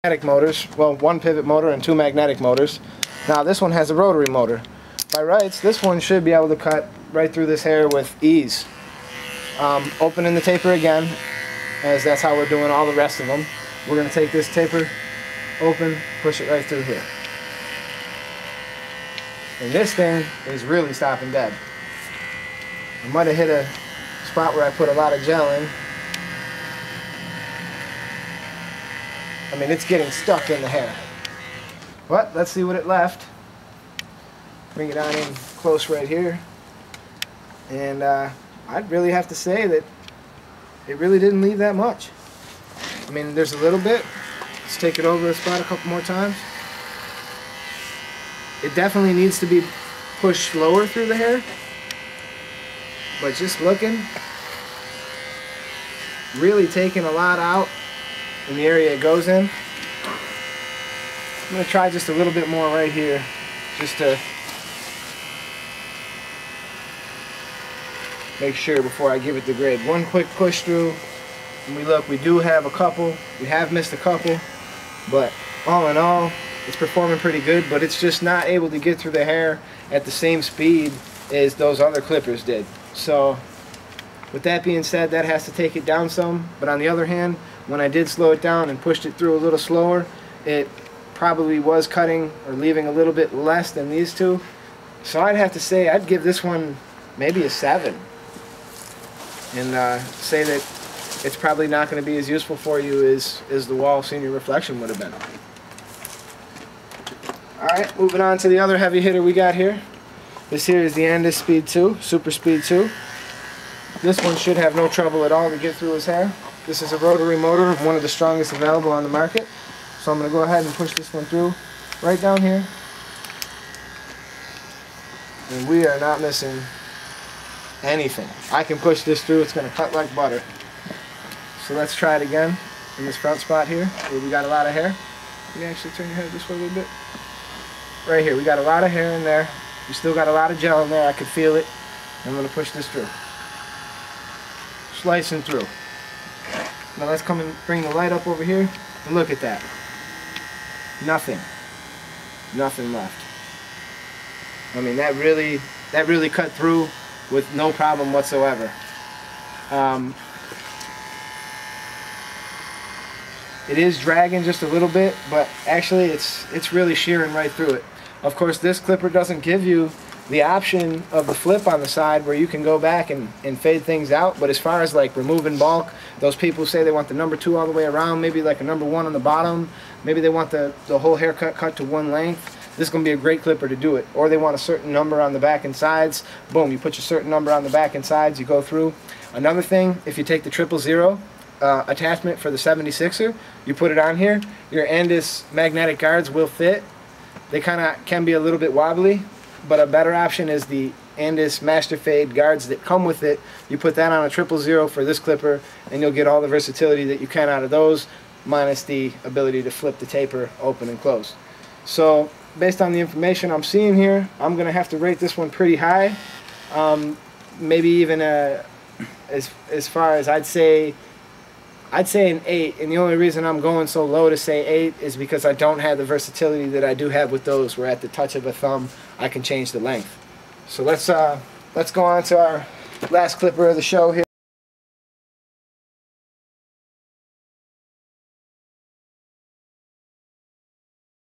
magnetic motors, well, one pivot motor and two magnetic motors. Now this one has a rotary motor. By rights, this one should be able to cut right through this hair with ease. Opening the taper again, as that's how we're doing all the rest of them. We're going to take this taper, open, push it right through here. And this thing is really stopping dead. I might have hit a spot where I put a lot of gel in. I mean, it's getting stuck in the hair. But let's see what it left. Bring it on in close right here. And I'd really have to say that it really didn't leave that much. I mean, there's a little bit. Let's take it over the spot a couple more times. It definitely needs to be pushed slower through the hair. But just looking, really taking a lot out in the area it goes in. I'm going to try just a little bit more right here, just to make sure before I give it the grade. One quick push through, and we do have a couple. We have missed a couple, but all in all, it's performing pretty good, but it's just not able to get through the hair at the same speed as those other clippers did. So with that being said, that has to take it down some. But on the other hand, when I did slow it down and pushed it through a little slower, it probably was cutting or leaving a little bit less than these two. So I'd have to say I'd give this one maybe a 7. And say that it's probably not going to be as useful for you as the Wall Senior Reflection would have been. Alright, moving on to the other heavy hitter we got here. This here is the Andis Speed 2, Super Speed 2. This one should have no trouble at all to get through his hair. This is a rotary motor, one of the strongest available on the market. So I'm going to go ahead and push this one through right down here. And we are not missing anything. I can push this through, it's going to cut like butter. So let's try it again in this front spot here where we got a lot of hair. You can actually turn your head this way a little bit. Right here, we got a lot of hair in there. We still got a lot of gel in there, I can feel it. I'm going to push this through. Slicing through. Now let's come and bring the light up over here and look at that. Nothing. Nothing left. I mean, that really cut through with no problem whatsoever. It is dragging just a little bit, but actually it's really shearing right through it. Of course, this clipper doesn't give you the option of the flip on the side where you can go back and fade things out, but as far as like removing bulk, those people say they want the number 2 all the way around, maybe like a number 1 on the bottom, maybe they want the whole haircut cut to one length. This is going to be a great clipper to do it. Or they want a certain number on the back and sides. Boom, you put your certain number on the back and sides, you go through. Another thing, if you take the 000 attachment for the 76er, you put it on here, your Andis magnetic guards will fit. They kind of can be a little bit wobbly, but a better option is the Andis Master Fade guards that come with it. You put that on a 000 for this clipper, and you'll get all the versatility that you can out of those, minus the ability to flip the taper open and close. So based on the information I'm seeing here, I'm going to have to rate this one pretty high. Maybe even as far as I'd say an 8, and the only reason I'm going so low to say 8 is because I don't have the versatility that I do have with those, where at the touch of a thumb I can change the length. So let's go on to our last clipper of the show here.